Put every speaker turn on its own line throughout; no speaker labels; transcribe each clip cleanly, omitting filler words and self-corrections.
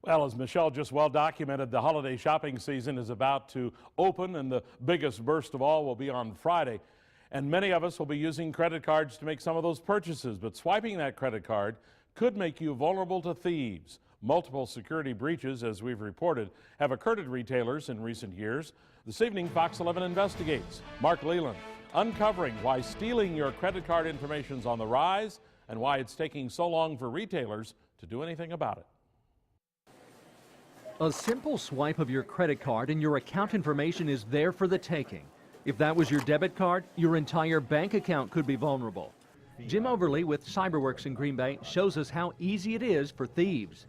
Well, as Michelle just well documented, the holiday shopping season is about to open, and the biggest burst of all will be on Friday. And many of us will be using credit cards to make some of those purchases, but swiping that credit card could make you vulnerable to thieves. Multiple security breaches, as we've reported, have occurred at retailers in recent years. This evening, Fox 11 investigates. Mark Leland uncovering why stealing your credit card information is on the rise and why it's taking so long for retailers to do anything about it.
A simple swipe of your credit card and your account information is there for the taking. If that was your debit card, your entire bank account could be vulnerable. Jim Overly with CyberWorks in Green Bay shows us how easy it is for thieves.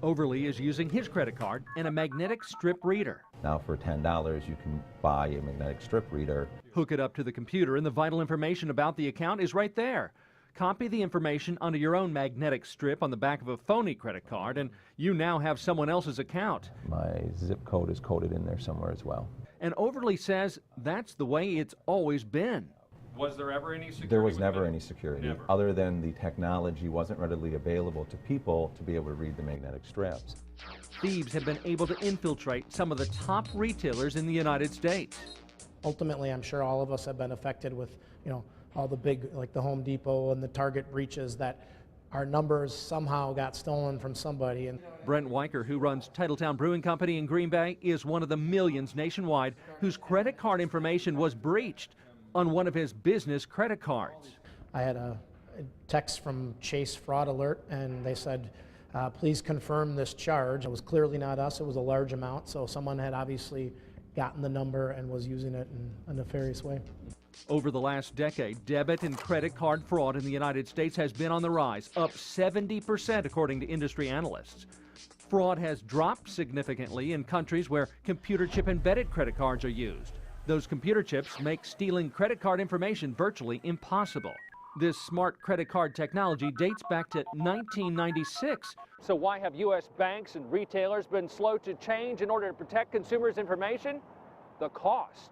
Overly is using his credit card and a magnetic strip reader.
Now for $10 you can buy a magnetic strip reader.
Hook it up to the computer and the vital information about the account is right there. Copy the information onto your own magnetic strip on the back of a phony credit card and you now have someone else's account.
My zip code is coded in there somewhere as well.
And Overly says that's the way it's always been. Was there ever any security?
There was never any security,
Never.
Other than the technology wasn't readily available to people to be able to read the magnetic strips.
Thieves have been able to infiltrate some of the top retailers in the United States.
Ultimately, I'm sure all of us have been affected with, all the big, like the Home Depot and the Target breaches, that our numbers somehow got stolen from somebody. And
Brent Weicker, who runs Titletown Brewing Company in Green Bay, is one of the millions nationwide whose credit card information was breached on one of his business credit cards.
I had a text from Chase Fraud Alert, and they said, please confirm this charge. It was clearly not us. It was a large amount, so someone had obviously gotten the number and was using it in a nefarious way.
Over the last decade, debit and credit card fraud in the United States has been on the rise, up 70% according to industry analysts. Fraud has dropped significantly in countries where computer chip embedded credit cards are used. Those computer chips make stealing credit card information virtually impossible. This smart credit card technology dates back to 1996. So why have U.S. banks and retailers been slow to change in order to protect consumers' information? The cost.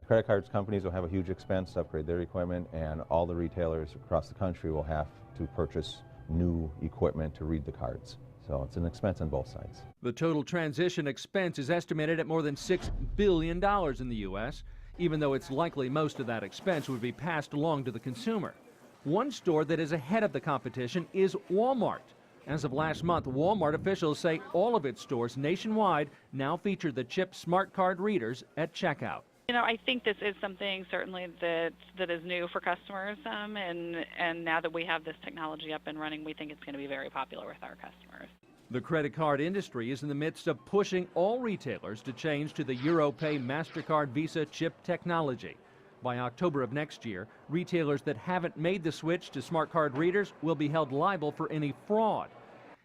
Credit cards companies will have a huge expense to upgrade their equipment, and all the retailers across the country will have to purchase new equipment to read the cards. So it's an expense on both sides.
The total transition expense is estimated at more than $6 billion in the U.S., even though it's likely most of that expense would be passed along to the consumer. One store that is ahead of the competition is Walmart. As of last month, Walmart officials say all of its stores nationwide now feature the chip smart card readers at checkout.
I think this is something certainly that is new for customers, and now that we have this technology up and running, we think it's going to be very popular with our customers.
The credit card industry is in the midst of pushing all retailers to change to the EuroPay MasterCard Visa chip technology. By October of next year, retailers that haven't made the switch to smart card readers will be held liable for any fraud.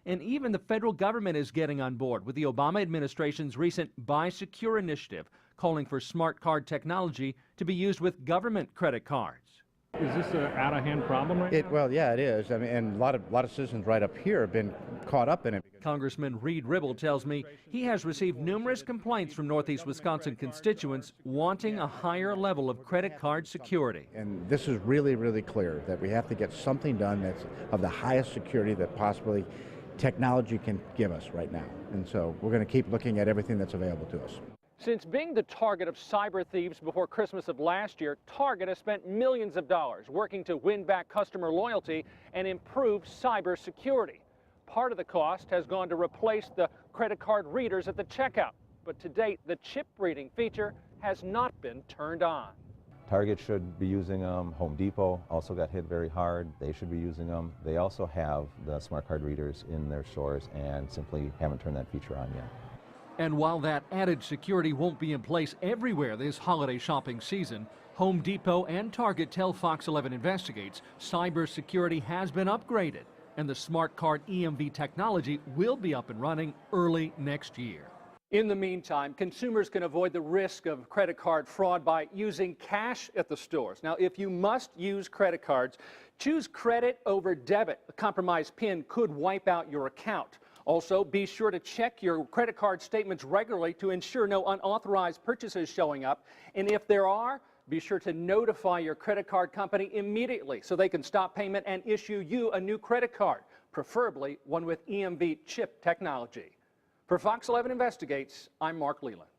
And even the federal government is getting on board with the Obama administration's recent Buy Secure initiative, calling for smart card technology to be used with government credit cards.
Is this an out-of-hand problem right now?
Well, yeah, it is. I mean, and a lot of citizens right up here have been caught up in it.
Congressman Reed Ribble tells me he has received numerous complaints from Northeast Wisconsin constituents wanting a higher level of credit card security.
And this is really, really clear that we have to get something done that's of the highest security that possibly technology can give us right now. And so we're going to keep looking at everything that's available to us.
Since being the target of cyber thieves before Christmas of last year, Target has spent millions of dollars working to win back customer loyalty and improve cyber security. Part of the cost has gone to replace the credit card readers at the checkout, but to date, the chip reading feature has not been turned on.
Target should be using them. Home Depot also got hit very hard. They should be using them. They also have the smart card readers in their stores and simply haven't turned that feature on yet.
And while that added security won't be in place everywhere this holiday shopping season, Home Depot and Target tell Fox 11 Investigates cybersecurity has been upgraded and the smart card EMV technology will be up and running early next year. In the meantime, consumers can avoid the risk of credit card fraud by using cash at the stores. Now, if you must use credit cards, choose credit over debit. A compromised PIN could wipe out your account. Also, be sure to check your credit card statements regularly to ensure no unauthorized purchases showing up. And if there are, be sure to notify your credit card company immediately so they can stop payment and issue you a new credit card. preferably one with EMV chip technology. For Fox 11 Investigates, I'm Mark Leland.